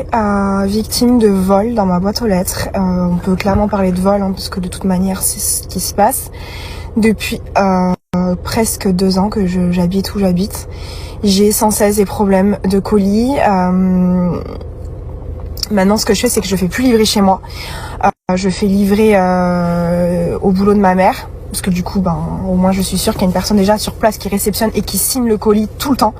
été victime de vol dans ma boîte aux lettres. On peut clairement parler de vol, hein, parce que de toute manière c'est ce qui se passe. Depuis presque 2 ans que j'habite où j'habite. J'ai sans cesse des problèmes de colis. Maintenant ce que je fais, c'est que je fais plus livrer chez moi. Je fais livrer au boulot de ma mère. Parce que du coup, au moins je suis sûre qu'il y a une personne déjà sur place qui réceptionne et qui signe le colis tout le temps.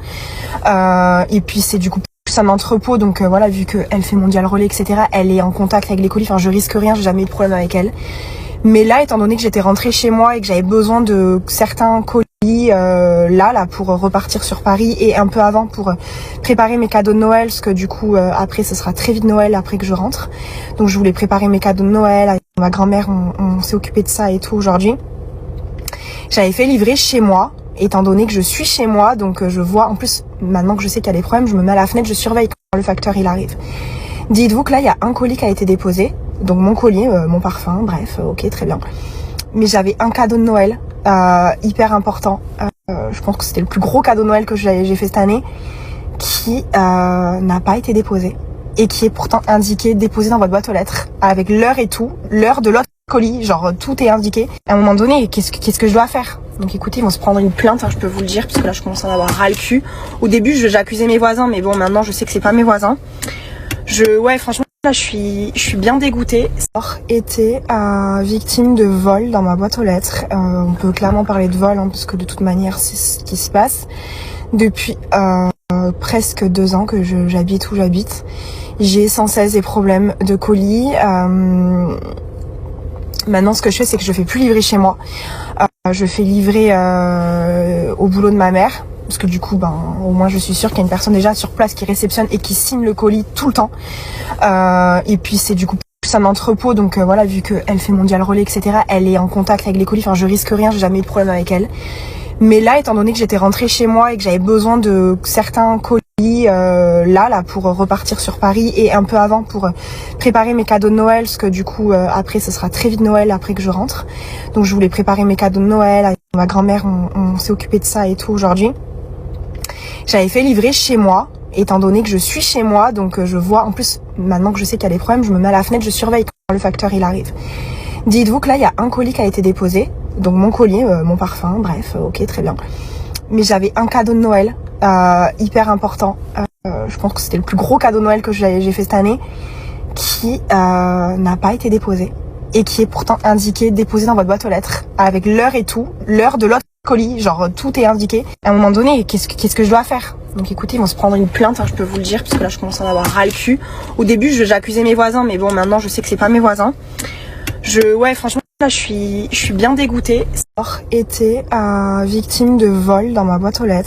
Et puis c'est du coup plus un entrepôt, donc voilà, vu qu'elle fait mondial relais, etc., elle est en contact avec les colis, enfin je risque rien, j'ai jamais eu de problème avec elle. Mais là, étant donné que j'étais rentrée chez moi et que j'avais besoin de certains colis là pour repartir sur Paris et un peu avant pour préparer mes cadeaux de Noël, parce que du coup après ce sera très vite Noël après que je rentre. Donc je voulais préparer mes cadeaux de Noël, avec ma grand-mère on s'est occupé de ça et tout aujourd'hui. J'avais fait livrer chez moi, étant donné que je suis chez moi, donc je vois, en plus maintenant que je sais qu'il y a des problèmes, je me mets à la fenêtre, je surveille quand le facteur il arrive. Dites-vous que là il y a un colis qui a été déposé, donc mon colis, mon parfum, bref, ok, très bien. Mais j'avais un cadeau de Noël hyper important, je pense que c'était le plus gros cadeau de Noël que j'ai fait cette année, qui n'a pas été déposé et qui est pourtant indiqué, déposé dans votre boîte aux lettres, avec l'heure et tout, l'heure de l'autre colis, genre tout est indiqué. À un moment donné, qu'est-ce que je dois faire? Donc écoutez, ils vont se prendre une plainte, hein, je peux vous le dire, parce que là je commence à en avoir ras le cul. Au début j'accusais mes voisins, mais bon maintenant je sais que c'est pas mes voisins. Ouais, franchement là je suis bien dégoûtée. J'ai été victime de vol dans ma boîte aux lettres. On peut clairement parler de vol, hein, parce que de toute manière c'est ce qui se passe. Depuis presque 2 ans que j'habite où j'habite. J'ai sans cesse des problèmes de colis. Maintenant ce que je fais, c'est que je fais plus livrer chez moi. Je fais livrer au boulot de ma mère. Parce que du coup, au moins je suis sûre qu'il y a une personne déjà sur place qui réceptionne et qui signe le colis tout le temps. Et puis c'est du coup plus un entrepôt, donc voilà, vu qu'elle fait mondial relais, etc., elle est en contact avec les colis, enfin je risque rien, j'ai jamais eu de problème avec elle. Mais là, étant donné que j'étais rentrée chez moi et que j'avais besoin de certains colis là pour repartir sur Paris et un peu avant pour préparer mes cadeaux de Noël, parce que du coup après ce sera très vite Noël après que je rentre. Donc je voulais préparer mes cadeaux de Noël, avec ma grand-mère on s'est occupé de ça et tout aujourd'hui. J'avais fait livrer chez moi, étant donné que je suis chez moi, donc je vois, en plus maintenant que je sais qu'il y a des problèmes, je me mets à la fenêtre, je surveille quand le facteur il arrive. Dites-vous que là il y a un colis qui a été déposé, donc mon colis, mon parfum, bref, ok, très bien. Mais j'avais un cadeau de Noël hyper important, je pense que c'était le plus gros cadeau de Noël que j'ai fait cette année, qui n'a pas été déposé et qui est pourtant indiqué, déposé dans votre boîte aux lettres, avec l'heure et tout, l'heure de l'autre colis, genre tout est indiqué. À un moment donné, qu'est-ce que je dois faire? Donc écoutez, ils vont se prendre une plainte, hein, je peux vous le dire, parce que là je commence à en avoir ras le cul. Au début j'accusais mes voisins, mais bon maintenant je sais que c'est pas mes voisins. Ouais, franchement là je suis bien dégoûtée. J'ai été victime de vol dans ma boîte aux lettres.